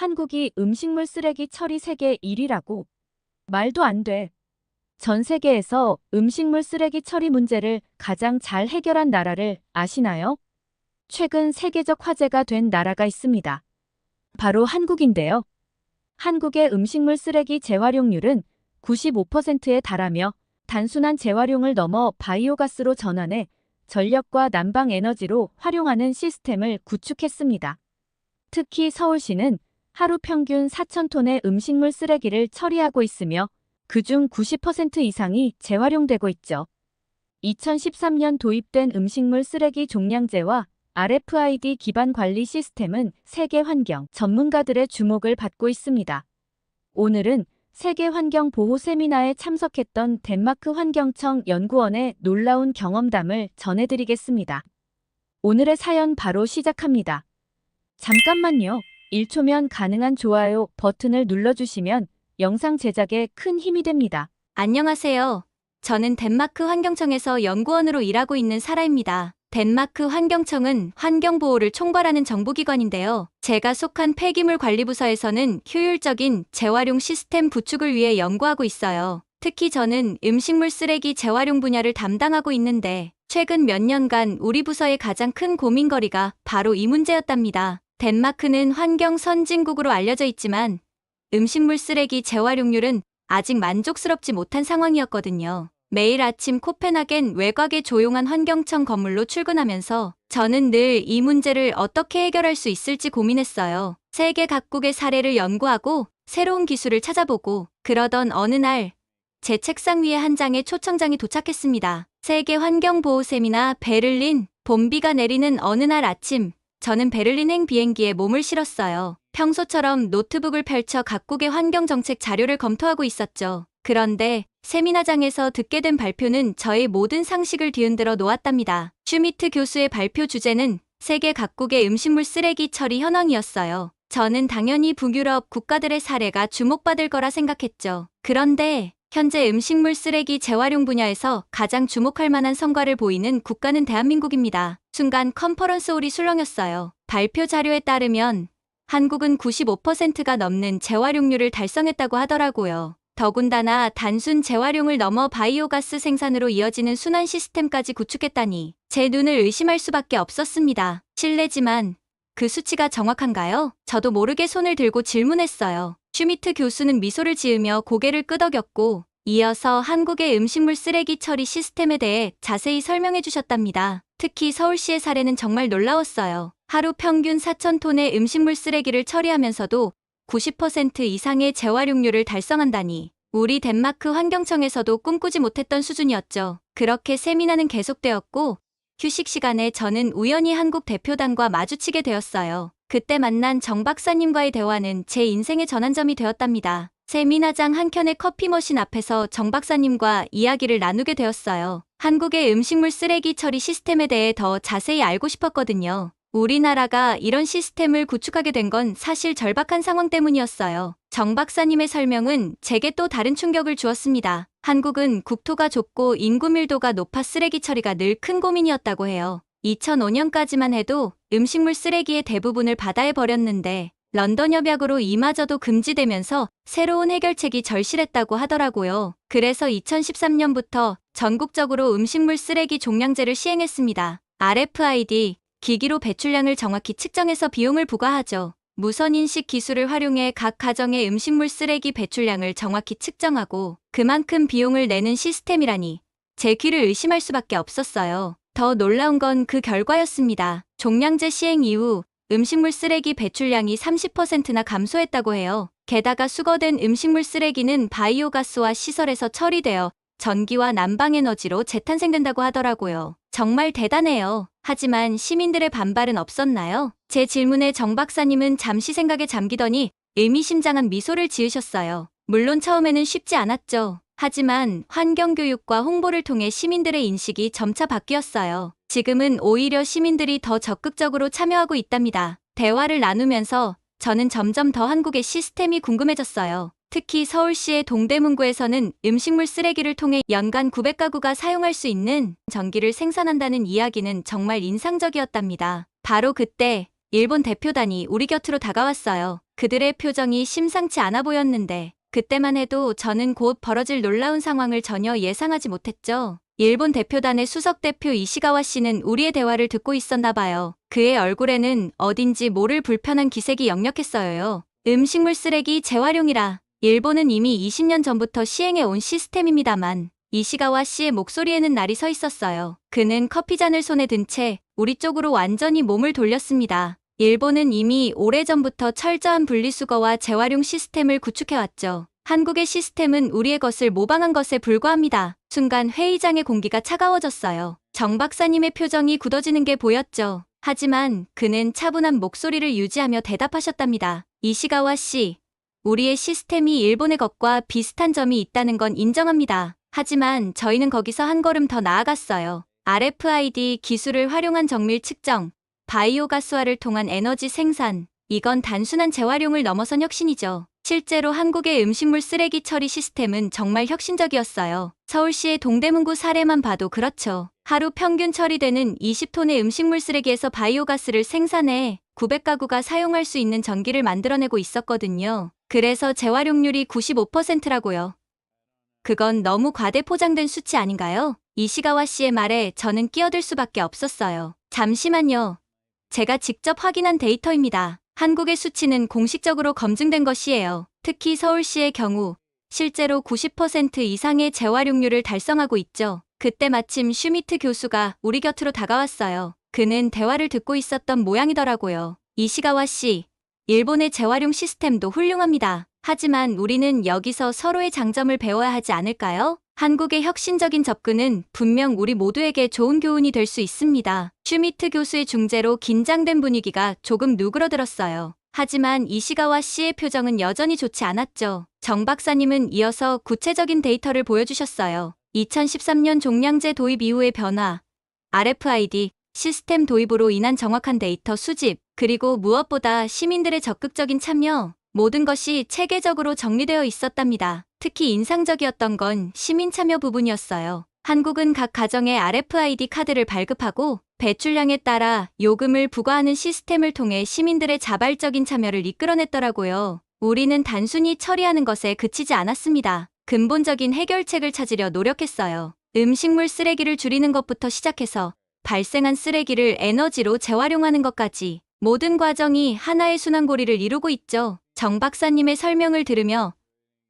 한국이 음식물 쓰레기 처리 세계 1위라고? 말도 안 돼. 전 세계에서 음식물 쓰레기 처리 문제를 가장 잘 해결한 나라를 아시나요? 최근 세계적 화제가 된 나라가 있습니다. 바로 한국인데요. 한국의 음식물 쓰레기 재활용률은 95%에 달하며 단순한 재활용을 넘어 바이오가스로 전환해 전력과 난방 에너지로 활용하는 시스템을 구축했습니다. 특히 서울시는 하루 평균 4,000톤의 음식물 쓰레기를 처리하고 있으며 그중 90% 이상이 재활용되고 있죠. 2013년 도입된 음식물 쓰레기 종량제와 RFID 기반 관리 시스템은 세계 환경 전문가들의 주목을 받고 있습니다. 오늘은 세계 환경 보호 세미나에 참석했던 덴마크 환경청 연구원의 놀라운 경험담을 전해드리겠습니다. 오늘의 사연 바로 시작합니다. 잠깐만요. 1초면 가능한 좋아요 버튼을 눌러주시면 영상 제작에 큰 힘이 됩니다. 안녕하세요. 저는 덴마크 환경청에서 연구원으로 일하고 있는 사라입니다. 덴마크 환경청은 환경보호를 총괄하는 정부기관인데요. 제가 속한 폐기물 관리부서에서는 효율적인 재활용 시스템 구축을 위해 연구하고 있어요. 특히 저는 음식물 쓰레기 재활용 분야를 담당하고 있는데 최근 몇 년간 우리 부서의 가장 큰 고민거리가 바로 이 문제였답니다. 덴마크는 환경 선진국으로 알려져 있지만 음식물 쓰레기 재활용률은 아직 만족스럽지 못한 상황이었거든요. 매일 아침 코펜하겐 외곽의 조용한 환경청 건물로 출근하면서 저는 늘 이 문제를 어떻게 해결할 수 있을지 고민했어요. 세계 각국의 사례를 연구하고 새로운 기술을 찾아보고 그러던 어느 날 제 책상 위에 한 장의 초청장이 도착했습니다. 세계 환경보호 세미나 베를린. 봄비가 내리는 어느 날 아침 저는 베를린행 비행기에 몸을 실었어요. 평소처럼 노트북을 펼쳐 각국의 환경정책 자료를 검토하고 있었죠. 그런데 세미나장에서 듣게 된 발표는 저의 모든 상식을 뒤흔들어 놓았답니다. 슈미트 교수의 발표 주제는 세계 각국의 음식물 쓰레기 처리 현황이었어요. 저는 당연히 북유럽 국가들의 사례가 주목받을 거라 생각했죠. 그런데 현재 음식물 쓰레기 재활용 분야에서 가장 주목할 만한 성과를 보이는 국가는 대한민국입니다. 순간 컨퍼런스 홀이 술렁였어요. 발표 자료에 따르면 한국은 95%가 넘는 재활용률을 달성했다고 하더라고요. 더군다나 단순 재활용을 넘어 바이오가스 생산으로 이어지는 순환 시스템까지 구축했다니 제 눈을 의심할 수밖에 없었습니다. 실례지만 그 수치가 정확한가요? 저도 모르게 손을 들고 질문했어요. 슈미트 교수는 미소를 지으며 고개를 끄덕였고 이어서 한국의 음식물 쓰레기 처리 시스템에 대해 자세히 설명해 주셨답니다. 특히 서울시의 사례는 정말 놀라웠어요. 하루 평균 4,000톤의 음식물 쓰레기를 처리하면서도 90% 이상의 재활용률을 달성한다니 우리 덴마크 환경청에서도 꿈꾸지 못했던 수준이었죠. 그렇게 세미나는 계속되었고 휴식 시간에 저는 우연히 한국 대표단과 마주치게 되었어요. 그때 만난 정 박사님과의 대화는 제 인생의 전환점이 되었답니다. 세미나장 한켠의 커피 머신 앞에서 정 박사님과 이야기를 나누게 되었어요. 한국의 음식물 쓰레기 처리 시스템에 대해 더 자세히 알고 싶었거든요. 우리나라가 이런 시스템을 구축하게 된 건 사실 절박한 상황 때문이었어요. 정 박사님의 설명은 제게 또 다른 충격을 주었습니다. 한국은 국토가 좁고 인구 밀도가 높아 쓰레기 처리가 늘 큰 고민이었다고 해요. 2005년까지만 해도 음식물 쓰레기의 대부분을 바다에 버렸는데 런던 협약으로 이마저도 금지되면서 새로운 해결책이 절실했다고 하더라고요. 그래서 2013년부터 전국적으로 음식물 쓰레기 종량제를 시행했습니다. RFID 기기로 배출량을 정확히 측정해서 비용을 부과하죠. 무선인식 기술을 활용해 각 가정의 음식물 쓰레기 배출량을 정확히 측정하고 그만큼 비용을 내는 시스템이라니 제 귀를 의심할 수밖에 없었어요. 더 놀라운 건 그 결과였습니다. 종량제 시행 이후 음식물 쓰레기 배출량이 30%나 감소했다고 해요. 게다가 수거된 음식물 쓰레기는 바이오가스와 시설에서 처리되어 전기와 난방에너지로 재탄생된다고 하더라고요. 정말 대단해요. 하지만 시민들의 반발은 없었나요? 제 질문에 정 박사님은 잠시 생각에 잠기더니 의미심장한 미소를 지으셨어요. 물론 처음에는 쉽지 않았죠. 하지만 환경교육과 홍보를 통해 시민들의 인식이 점차 바뀌었어요. 지금은 오히려 시민들이 더 적극적으로 참여하고 있답니다. 대화를 나누면서 저는 점점 더 한국의 시스템이 궁금해졌어요. 특히 서울시의 동대문구에서는 음식물 쓰레기를 통해 연간 900가구가 사용할 수 있는 전기를 생산한다는 이야기는 정말 인상적이었답니다. 바로 그때 일본 대표단이 우리 곁으로 다가왔어요. 그들의 표정이 심상치 않아 보였는데 그때만 해도 저는 곧 벌어질 놀라운 상황을 전혀 예상하지 못했죠. 일본 대표단의 수석 대표 이시가와 씨는 우리의 대화를 듣고 있었나 봐요. 그의 얼굴에는 어딘지 모를 불편한 기색이 역력했어요. 음식물 쓰레기 재활용이라. 일본은 이미 20년 전부터 시행해 온 시스템입니다만 이시가와 씨의 목소리에는 날이 서 있었어요. 그는 커피잔을 손에 든 채 우리 쪽으로 완전히 몸을 돌렸습니다. 일본은 이미 오래전부터 철저한 분리수거와 재활용 시스템을 구축해왔죠. 한국의 시스템은 우리의 것을 모방한 것에 불과합니다. 순간 회의장의 공기가 차가워졌어요. 정 박사님의 표정이 굳어지는 게 보였죠. 하지만 그는 차분한 목소리를 유지하며 대답하셨답니다. 이시가와 씨, 우리의 시스템이 일본의 것과 비슷한 점이 있다는 건 인정합니다. 하지만 저희는 거기서 한 걸음 더 나아갔어요. RFID 기술을 활용한 정밀 측정, 바이오가스화를 통한 에너지 생산, 이건 단순한 재활용을 넘어선 혁신이죠. 실제로 한국의 음식물 쓰레기 처리 시스템은 정말 혁신적이었어요. 서울시의 동대문구 사례만 봐도 그렇죠. 하루 평균 처리되는 20톤의 음식물 쓰레기에서 바이오가스를 생산해 900가구가 사용할 수 있는 전기를 만들어내고 있었거든요. 그래서 재활용률이 95%라고요. 그건 너무 과대 포장된 수치 아닌가요? 이시가와 씨의 말에 저는 끼어들 수밖에 없었어요. 잠시만요. 제가 직접 확인한 데이터입니다. 한국의 수치는 공식적으로 검증된 것이에요. 특히 서울시의 경우 실제로 90% 이상의 재활용률을 달성하고 있죠. 그때 마침 슈미트 교수가 우리 곁으로 다가왔어요. 그는 대화를 듣고 있었던 모양이더라고요. 이시가와 씨, 일본의 재활용 시스템도 훌륭합니다. 하지만 우리는 여기서 서로의 장점을 배워야 하지 않을까요? 한국의 혁신적인 접근은 분명 우리 모두에게 좋은 교훈이 될 수 있습니다. 슈미트 교수의 중재로 긴장된 분위기가 조금 누그러들었어요. 하지만 이시가와 씨의 표정은 여전히 좋지 않았죠. 정 박사님은 이어서 구체적인 데이터를 보여주셨어요. 2013년 종량제 도입 이후의 변화, RFID 시스템 도입으로 인한 정확한 데이터 수집, 그리고 무엇보다 시민들의 적극적인 참여, 모든 것이 체계적으로 정리되어 있었답니다. 특히 인상적이었던 건 시민 참여 부분이었어요. 한국은 각 가정에 RFID 카드를 발급하고 배출량에 따라 요금을 부과하는 시스템을 통해 시민들의 자발적인 참여를 이끌어냈더라고요. 우리는 단순히 처리하는 것에 그치지 않았습니다. 근본적인 해결책을 찾으려 노력했어요. 음식물 쓰레기를 줄이는 것부터 시작해서 발생한 쓰레기를 에너지로 재활용하는 것까지 모든 과정이 하나의 순환고리를 이루고 있죠. 정 박사님의 설명을 들으며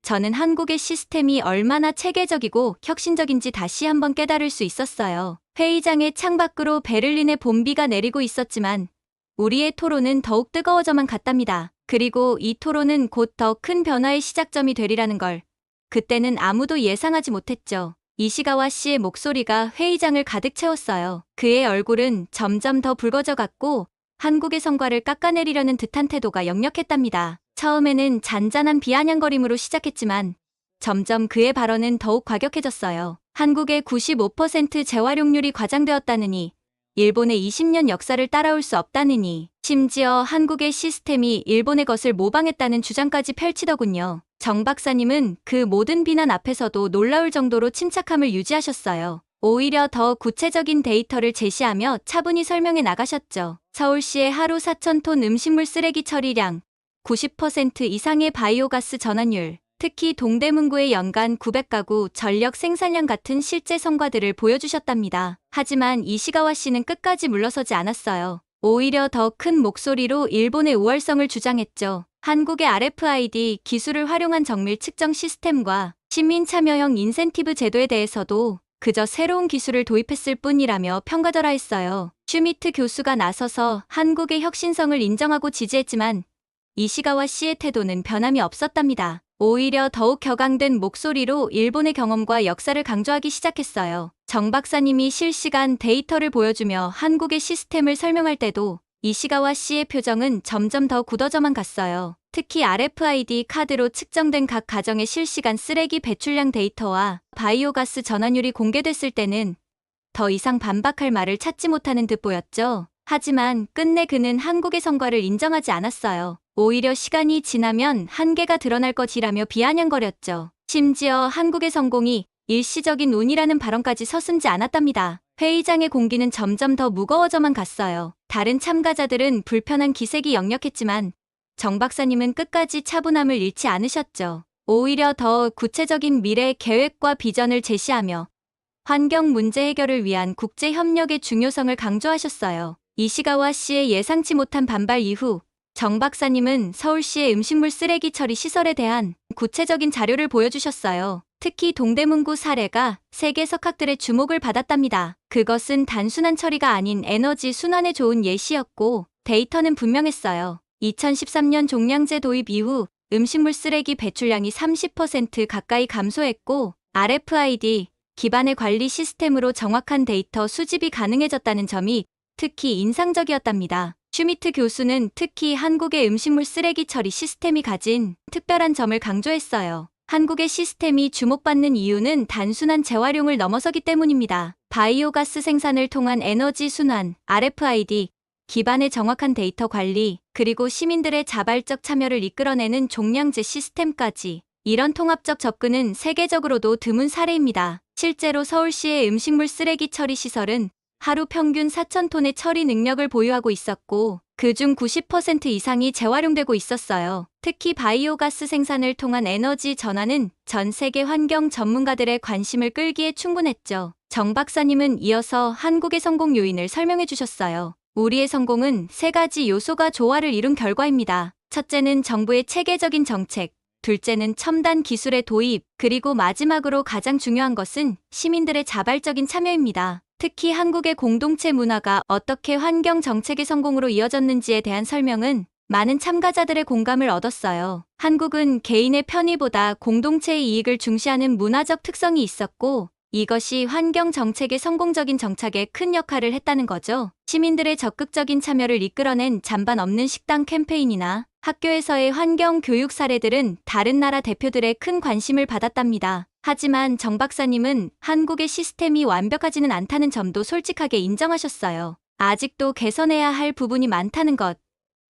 저는 한국의 시스템이 얼마나 체계적이고 혁신적인지 다시 한번 깨달을 수 있었어요. 회의장의 창밖으로 베를린의 봄비가 내리고 있었지만 우리의 토론은 더욱 뜨거워져만 갔답니다. 그리고 이 토론은 곧 더 큰 변화의 시작점이 되리라는 걸 그때는 아무도 예상하지 못했죠. 이시가와 씨의 목소리가 회의장을 가득 채웠어요. 그의 얼굴은 점점 더 붉어져 갔고 한국의 성과를 깎아내리려는 듯한 태도가 역력했답니다. 처음에는 잔잔한 비아냥거림으로 시작했지만 점점 그의 발언은 더욱 과격해졌어요. 한국의 95% 재활용률이 과장되었다느니, 일본의 20년 역사를 따라올 수 없다느니, 심지어 한국의 시스템이 일본의 것을 모방했다는 주장까지 펼치더군요. 정 박사님은 그 모든 비난 앞에서도 놀라울 정도로 침착함을 유지하셨어요. 오히려 더 구체적인 데이터를 제시하며 차분히 설명해 나가셨죠. 서울시의 하루 4,000톤 음식물 쓰레기 처리량, 90% 이상의 바이오가스 전환율, 특히 동대문구의 연간 900가구 전력 생산량 같은 실제 성과들을 보여주셨답니다. 하지만 이시가와 씨는 끝까지 물러서지 않았어요. 오히려 더 큰 목소리로 일본의 우월성을 주장했죠. 한국의 RFID 기술을 활용한 정밀 측정 시스템과 시민 참여형 인센티브 제도에 대해서도 그저 새로운 기술을 도입했을 뿐이라며 평가절하 했어요. 슈미트 교수가 나서서 한국의 혁신성을 인정하고 지지했지만 이시가와 씨의 태도는 변함이 없었답니다. 오히려 더욱 격앙된 목소리로 일본의 경험과 역사를 강조하기 시작했어요. 정 박사님이 실시간 데이터를 보여주며 한국의 시스템을 설명할 때도 이시가와 씨의 표정은 점점 더 굳어져만 갔어요. 특히 RFID 카드로 측정된 각 가정의 실시간 쓰레기 배출량 데이터와 바이오가스 전환율이 공개됐을 때는 더 이상 반박할 말을 찾지 못하는 듯 보였죠. 하지만 끝내 그는 한국의 성과를 인정하지 않았어요. 오히려 시간이 지나면 한계가 드러날 것이라며 비아냥거렸죠. 심지어 한국의 성공이 일시적인 운이라는 발언까지 서슴지 않았답니다. 회의장의 공기는 점점 더 무거워져만 갔어요. 다른 참가자들은 불편한 기색이 역력했지만 정 박사님은 끝까지 차분함을 잃지 않으셨죠. 오히려 더 구체적인 미래 계획과 비전을 제시하며 환경 문제 해결을 위한 국제 협력의 중요성을 강조하셨어요. 이시가와 씨의 예상치 못한 반발 이후 정 박사님은 서울시의 음식물 쓰레기 처리 시설에 대한 구체적인 자료를 보여주셨어요. 특히 동대문구 사례가 세계 석학들의 주목을 받았답니다. 그것은 단순한 처리가 아닌 에너지 순환에 좋은 예시였고 데이터는 분명했어요. 2013년 종량제 도입 이후 음식물 쓰레기 배출량이 30% 가까이 감소했고 RFID 기반의 관리 시스템으로 정확한 데이터 수집이 가능해졌다는 점이 특히 인상적이었답니다. 슈미트 교수는 특히 한국의 음식물 쓰레기 처리 시스템이 가진 특별한 점을 강조했어요. 한국의 시스템이 주목받는 이유는 단순한 재활용을 넘어서기 때문입니다. 바이오가스 생산을 통한 에너지 순환, RFID, 기반의 정확한 데이터 관리, 그리고 시민들의 자발적 참여를 이끌어내는 종량제 시스템까지. 이런 통합적 접근은 세계적으로도 드문 사례입니다. 실제로 서울시의 음식물 쓰레기 처리 시설은 하루 평균 4,000톤의 처리 능력을 보유하고 있었고 그중 90% 이상이 재활용되고 있었어요. 특히 바이오가스 생산을 통한 에너지 전환은 전 세계 환경 전문가들의 관심을 끌기에 충분했죠. 정 박사님은 이어서 한국의 성공 요인을 설명해 주셨어요. 우리의 성공은 세 가지 요소가 조화를 이룬 결과입니다. 첫째는 정부의 체계적인 정책, 둘째는 첨단 기술의 도입, 그리고 마지막으로 가장 중요한 것은 시민들의 자발적인 참여입니다. 특히 한국의 공동체 문화가 어떻게 환경 정책의 성공으로 이어졌는지에 대한 설명은 많은 참가자들의 공감을 얻었어요. 한국은 개인의 편의보다 공동체의 이익을 중시하는 문화적 특성이 있었고 이것이 환경 정책의 성공적인 정착에 큰 역할을 했다는 거죠. 시민들의 적극적인 참여를 이끌어낸 잔반 없는 식당 캠페인이나 학교에서의 환경 교육 사례들은 다른 나라 대표들의 큰 관심을 받았답니다. 하지만 정 박사님은 한국의 시스템이 완벽하지는 않다는 점도 솔직하게 인정하셨어요. 아직도 개선해야 할 부분이 많다는 것,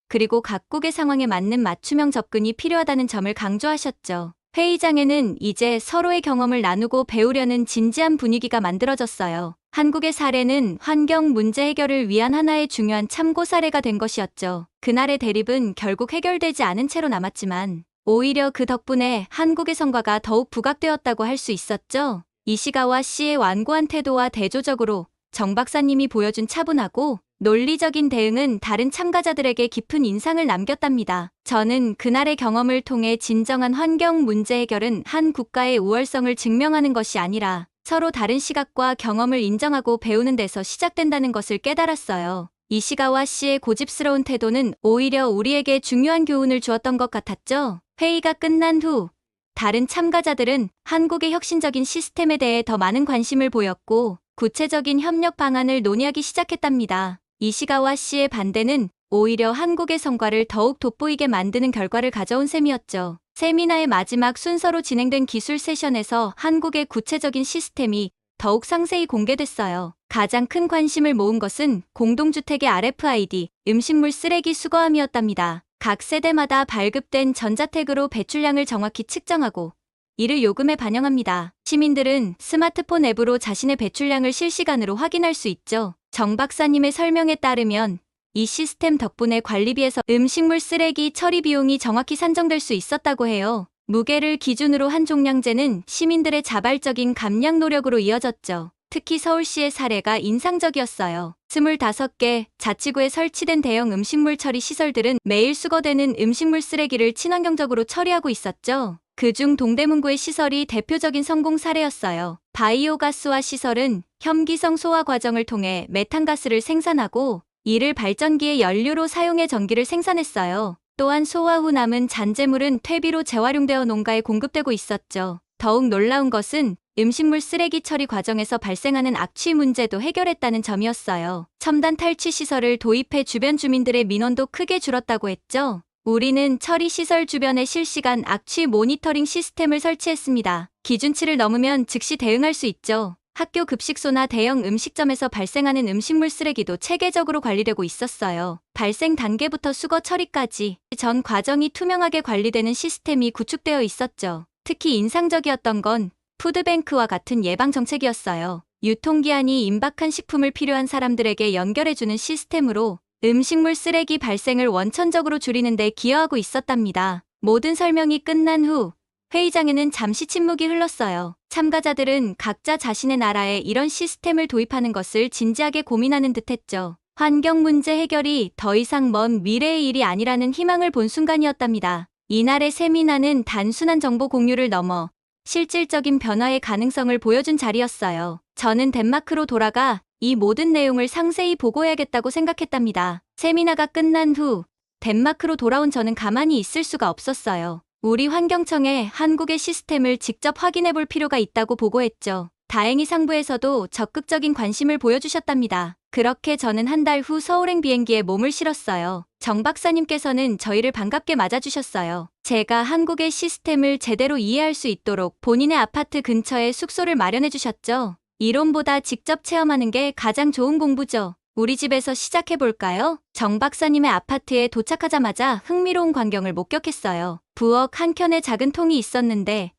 그리고 각국의 상황에 맞는 맞춤형 접근이 필요하다는 점을 강조하셨죠. 회의장에는 이제 서로의 경험을 나누고 배우려는 진지한 분위기가 만들어졌어요. 한국의 사례는 환경 문제 해결을 위한 하나의 중요한 참고 사례가 된 것이었죠. 그날의 대립은 결국 해결되지 않은 채로 남았지만 오히려 그 덕분에 한국의 성과가 더욱 부각되었다고 할 수 있었죠. 이시가와 씨의 완고한 태도와 대조적으로 정 박사님이 보여준 차분하고 논리적인 대응은 다른 참가자들에게 깊은 인상을 남겼답니다. 저는 그날의 경험을 통해 진정한 환경 문제 해결은 한 국가의 우월성을 증명하는 것이 아니라 서로 다른 시각과 경험을 인정하고 배우는 데서 시작된다는 것을 깨달았어요. 이시가와 씨의 고집스러운 태도는 오히려 우리에게 중요한 교훈을 주었던 것 같았죠. 회의가 끝난 후 다른 참가자들은 한국의 혁신적인 시스템에 대해 더 많은 관심을 보였고 구체적인 협력 방안을 논의하기 시작했답니다. 이시가와 씨의 반대는 오히려 한국의 성과를 더욱 돋보이게 만드는 결과를 가져온 셈이었죠. 세미나의 마지막 순서로 진행된 기술 세션에서 한국의 구체적인 시스템이 더욱 상세히 공개됐어요. 가장 큰 관심을 모은 것은 공동주택의 RFID, 음식물 쓰레기 수거함이었답니다. 각 세대마다 발급된 전자택으로 배출량을 정확히 측정하고 이를 요금에 반영합니다. 시민들은 스마트폰 앱으로 자신의 배출량을 실시간으로 확인할 수 있죠. 정 박사님의 설명에 따르면 이 시스템 덕분에 관리비에서 음식물 쓰레기 처리 비용이 정확히 산정될 수 있었다고 해요. 무게를 기준으로 한 종량제는 시민들의 자발적인 감량 노력으로 이어졌죠. 특히 서울시의 사례가 인상적이었어요. 25개 자치구에 설치된 대형 음식물 처리 시설들은 매일 수거되는 음식물 쓰레기를 친환경적으로 처리하고 있었죠. 그중 동대문구의 시설이 대표적인 성공 사례였어요. 바이오가스화 시설은 혐기성 소화 과정을 통해 메탄가스를 생산하고 이를 발전기의 연료로 사용해 전기를 생산했어요. 또한 소화 후 남은 잔재물은 퇴비로 재활용되어 농가에 공급되고 있었죠. 더욱 놀라운 것은 음식물 쓰레기 처리 과정에서 발생하는 악취 문제도 해결했다는 점이었어요. 첨단 탈취 시설을 도입해 주변 주민들의 민원도 크게 줄었다고 했죠. 우리는 처리 시설 주변에 실시간 악취 모니터링 시스템을 설치했습니다. 기준치를 넘으면 즉시 대응할 수 있죠. 학교 급식소나 대형 음식점에서 발생하는 음식물 쓰레기도 체계적으로 관리되고 있었어요. 발생 단계부터 수거 처리까지 전 과정이 투명하게 관리되는 시스템이 구축되어 있었죠. 특히 인상적이었던 건 푸드뱅크와 같은 예방 정책이었어요. 유통기한이 임박한 식품을 필요한 사람들에게 연결해주는 시스템으로 음식물 쓰레기 발생을 원천적으로 줄이는 데 기여하고 있었답니다. 모든 설명이 끝난 후 회의장에는 잠시 침묵이 흘렀어요. 참가자들은 각자 자신의 나라에 이런 시스템을 도입하는 것을 진지하게 고민하는 듯했죠. 환경 문제 해결이 더 이상 먼 미래의 일이 아니라는 희망을 본 순간이었답니다. 이날의 세미나는 단순한 정보 공유를 넘어 실질적인 변화의 가능성을 보여준 자리였어요. 저는 덴마크로 돌아가 이 모든 내용을 상세히 보고해야겠다고 생각했답니다. 세미나가 끝난 후 덴마크로 돌아온 저는 가만히 있을 수가 없었어요. 우리 환경청에 한국의 시스템을 직접 확인해 볼 필요가 있다고 보고했죠. 다행히 상부에서도 적극적인 관심을 보여주셨답니다. 그렇게 저는 한 달 후 서울행 비행기에 몸을 실었어요. 정 박사님께서는 저희를 반갑게 맞아주셨어요. 제가 한국의 시스템을 제대로 이해할 수 있도록 본인의 아파트 근처에 숙소를 마련해 주셨죠. 이론보다 직접 체험하는 게 가장 좋은 공부죠. 우리 집에서 시작해볼까요? 정 박사님의 아파트에 도착하자마자 흥미로운 광경을 목격했어요. 부엌 한켠에 작은 통이 있었는데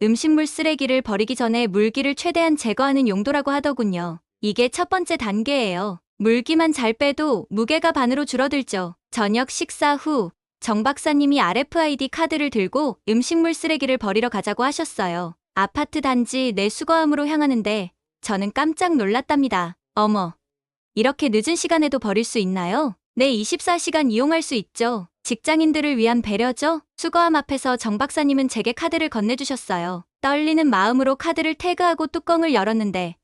음식물 쓰레기를 버리기 전에 물기를 최대한 제거하는 용도라고 하더군요. 이게 첫 번째 단계예요. 물기만 잘 빼도 무게가 반으로 줄어들죠. 저녁 식사 후 정 박사님이 RFID 카드를 들고 음식물 쓰레기를 버리러 가자고 하셨어요. 아파트 단지 내 수거함으로 향하는데 저는 깜짝 놀랐답니다. 어머, 이렇게 늦은 시간에도 버릴 수 있나요? 네, 24시간 이용할 수 있죠. 직장인들을 위한 배려죠? 수거함 앞에서 정 박사님은 제게 카드를 건네주셨어요. 떨리는 마음으로 카드를 태그하고 뚜껑을 열었는데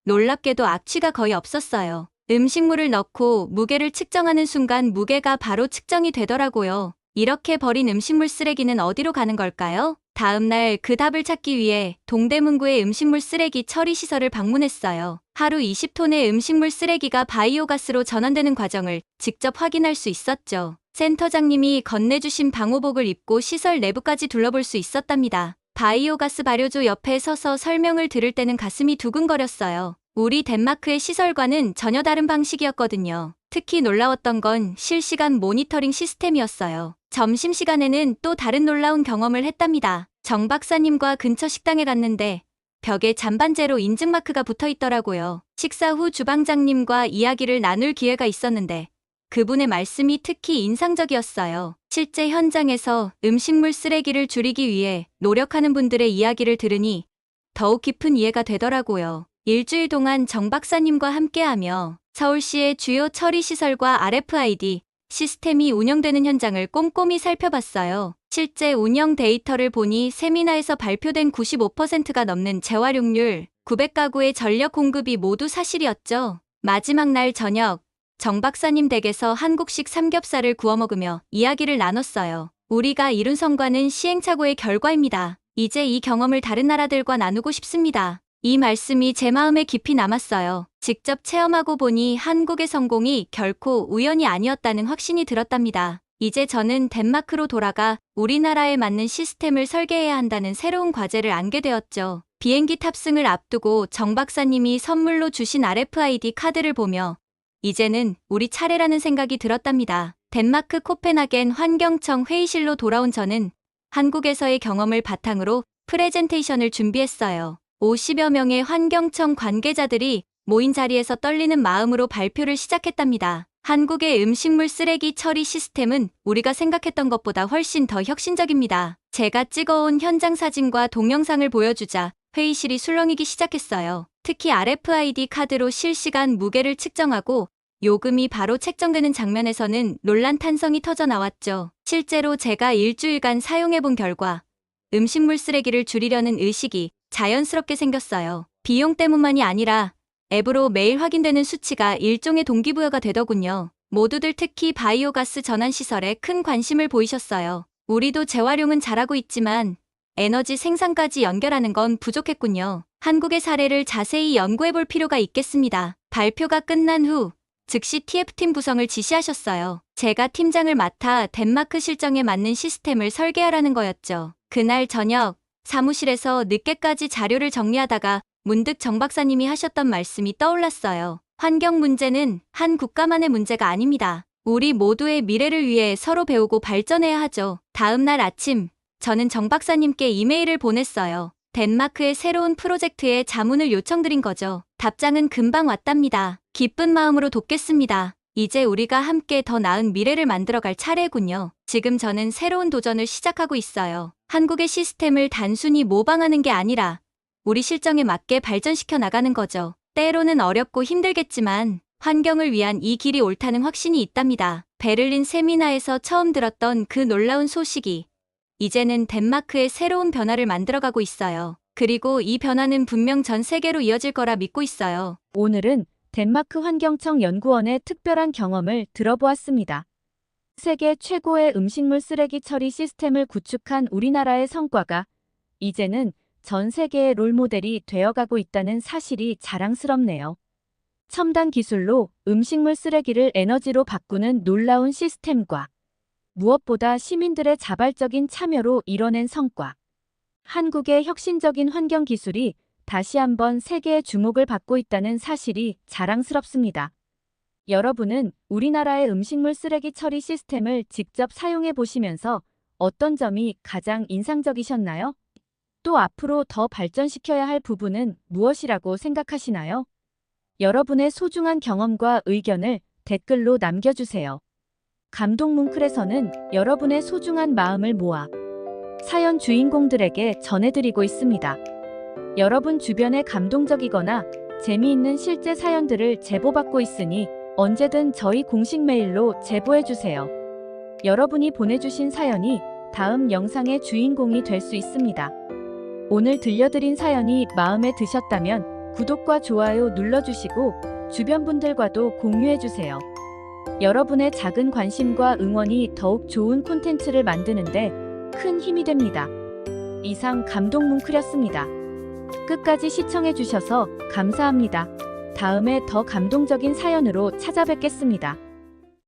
놀랍게도 악취가 거의 없었어요. 음식물을 넣고 무게를 측정하는 순간 무게가 바로 측정이 되더라고요. 이렇게 버린 음식물 쓰레기는 어디로 가는 걸까요? 다음날 그 답을 찾기 위해 동대문구의 음식물 쓰레기 처리 시설을 방문했어요. 하루 20톤의 음식물 쓰레기가 바이오가스로 전환되는 과정을 직접 확인할 수 있었죠. 센터장님이 건네주신 방호복을 입고 시설 내부까지 둘러볼 수 있었답니다. 바이오가스 발효조 옆에 서서 설명을 들을 때는 가슴이 두근거렸어요. 우리 덴마크의 시설과는 전혀 다른 방식이었거든요. 특히 놀라웠던 건 실시간 모니터링 시스템이었어요. 점심시간에는 또 다른 놀라운 경험을 했답니다. 정 박사님과 근처 식당에 갔는데 벽에 잔반제로 인증마크가 붙어 있더라고요. 식사 후 주방장님과 이야기를 나눌 기회가 있었는데 그분의 말씀이 특히 인상적이었어요. 실제 현장에서 음식물 쓰레기를 줄이기 위해 노력하는 분들의 이야기를 들으니 더욱 깊은 이해가 되더라고요. 일주일 동안 정 박사님과 함께하며 서울시의 주요 처리시설과 RFID 시스템이 운영되는 현장을 꼼꼼히 살펴봤어요. 실제 운영 데이터를 보니 세미나에서 발표된 95%가 넘는 재활용률, 900가구의 전력 공급이 모두 사실이었죠. 마지막 날 저녁, 정 박사님 댁에서 한국식 삼겹살을 구워 먹으며 이야기를 나눴어요. 우리가 이룬 성과는 시행착오의 결과입니다. 이제 이 경험을 다른 나라들과 나누고 싶습니다. 이 말씀이 제 마음에 깊이 남았어요. 직접 체험하고 보니 한국의 성공이 결코 우연이 아니었다는 확신이 들었답니다. 이제 저는 덴마크로 돌아가 우리나라에 맞는 시스템을 설계해야 한다는 새로운 과제를 안게 되었죠. 비행기 탑승을 앞두고 정 박사님이 선물로 주신 RFID 카드를 보며 이제는 우리 차례라는 생각이 들었답니다. 덴마크 코펜하겐 환경청 회의실로 돌아온 저는 한국에서의 경험을 바탕으로 프레젠테이션을 준비했어요. 50여 명의 환경청 관계자들이 모인 자리에서 떨리는 마음으로 발표를 시작했답니다. 한국의 음식물 쓰레기 처리 시스템은 우리가 생각했던 것보다 훨씬 더 혁신적입니다. 제가 찍어온 현장 사진과 동영상을 보여주자 회의실이 술렁이기 시작했어요. 특히 RFID 카드로 실시간 무게를 측정하고 요금이 바로 책정되는 장면에서는 놀란 탄성이 터져 나왔죠. 실제로 제가 일주일간 사용해본 결과 음식물 쓰레기를 줄이려는 의식이 자연스럽게 생겼어요. 비용 때문만이 아니라 앱으로 매일 확인되는 수치가 일종의 동기부여가 되더군요. 모두들 특히 바이오가스 전환시설에 큰 관심을 보이셨어요. 우리도 재활용은 잘하고 있지만 에너지 생산까지 연결하는 건 부족했군요. 한국의 사례를 자세히 연구해볼 필요가 있겠습니다. 발표가 끝난 후 즉시 TF팀 구성을 지시하셨어요. 제가 팀장을 맡아 덴마크 실정에 맞는 시스템을 설계하라는 거였죠. 그날 저녁 사무실에서 늦게까지 자료를 정리하다가 문득 정 박사님이 하셨던 말씀이 떠올랐어요. 환경 문제는 한 국가만의 문제가 아닙니다. 우리 모두의 미래를 위해 서로 배우고 발전해야 하죠. 다음 날 아침, 저는 정 박사님께 이메일을 보냈어요. 덴마크의 새로운 프로젝트에 자문을 요청드린 거죠. 답장은 금방 왔답니다. 기쁜 마음으로 돕겠습니다. 이제 우리가 함께 더 나은 미래를 만들어갈 차례군요. 지금 저는 새로운 도전을 시작하고 있어요. 한국의 시스템을 단순히 모방하는 게 아니라 우리 실정에 맞게 발전시켜 나가는 거죠. 때로는 어렵고 힘들겠지만 환경을 위한 이 길이 옳다는 확신이 있답니다. 베를린 세미나에서 처음 들었던 그 놀라운 소식이 이제는 덴마크의 새로운 변화를 만들어가고 있어요. 그리고 이 변화는 분명 전 세계로 이어질 거라 믿고 있어요. 오늘은 덴마크 환경청 연구원의 특별한 경험을 들어보았습니다. 세계 최고의 음식물 쓰레기 처리 시스템을 구축한 우리나라의 성과가 이제는 전 세계의 롤모델이 되어가고 있다는 사실이 자랑스럽네요. 첨단 기술로 음식물 쓰레기를 에너지로 바꾸는 놀라운 시스템과 무엇보다 시민들의 자발적인 참여로 이뤄낸 성과. 한국의 혁신적인 환경 기술이 다시 한번 세계의 주목을 받고 있다는 사실이 자랑스럽습니다. 여러분은 우리나라의 음식물 쓰레기 처리 시스템을 직접 사용해 보시면서 어떤 점이 가장 인상적이셨나요? 또 앞으로 더 발전시켜야 할 부분은 무엇이라고 생각하시나요? 여러분의 소중한 경험과 의견을 댓글로 남겨주세요. 감동뭉클에서는 여러분의 소중한 마음을 모아 사연 주인공들에게 전해드리고 있습니다. 여러분 주변에 감동적이거나 재미있는 실제 사연들을 제보받고 있으니 언제든 저희 공식 메일로 제보해주세요. 여러분이 보내주신 사연이 다음 영상의 주인공이 될 수 있습니다. 오늘 들려드린 사연이 마음에 드셨다면 구독과 좋아요 눌러주시고 주변 분들과도 공유해주세요. 여러분의 작은 관심과 응원이 더욱 좋은 콘텐츠를 만드는데 큰 힘이 됩니다. 이상 감동뭉클이었습니다. 끝까지 시청해주셔서 감사합니다. 다음에 더 감동적인 사연으로 찾아뵙겠습니다.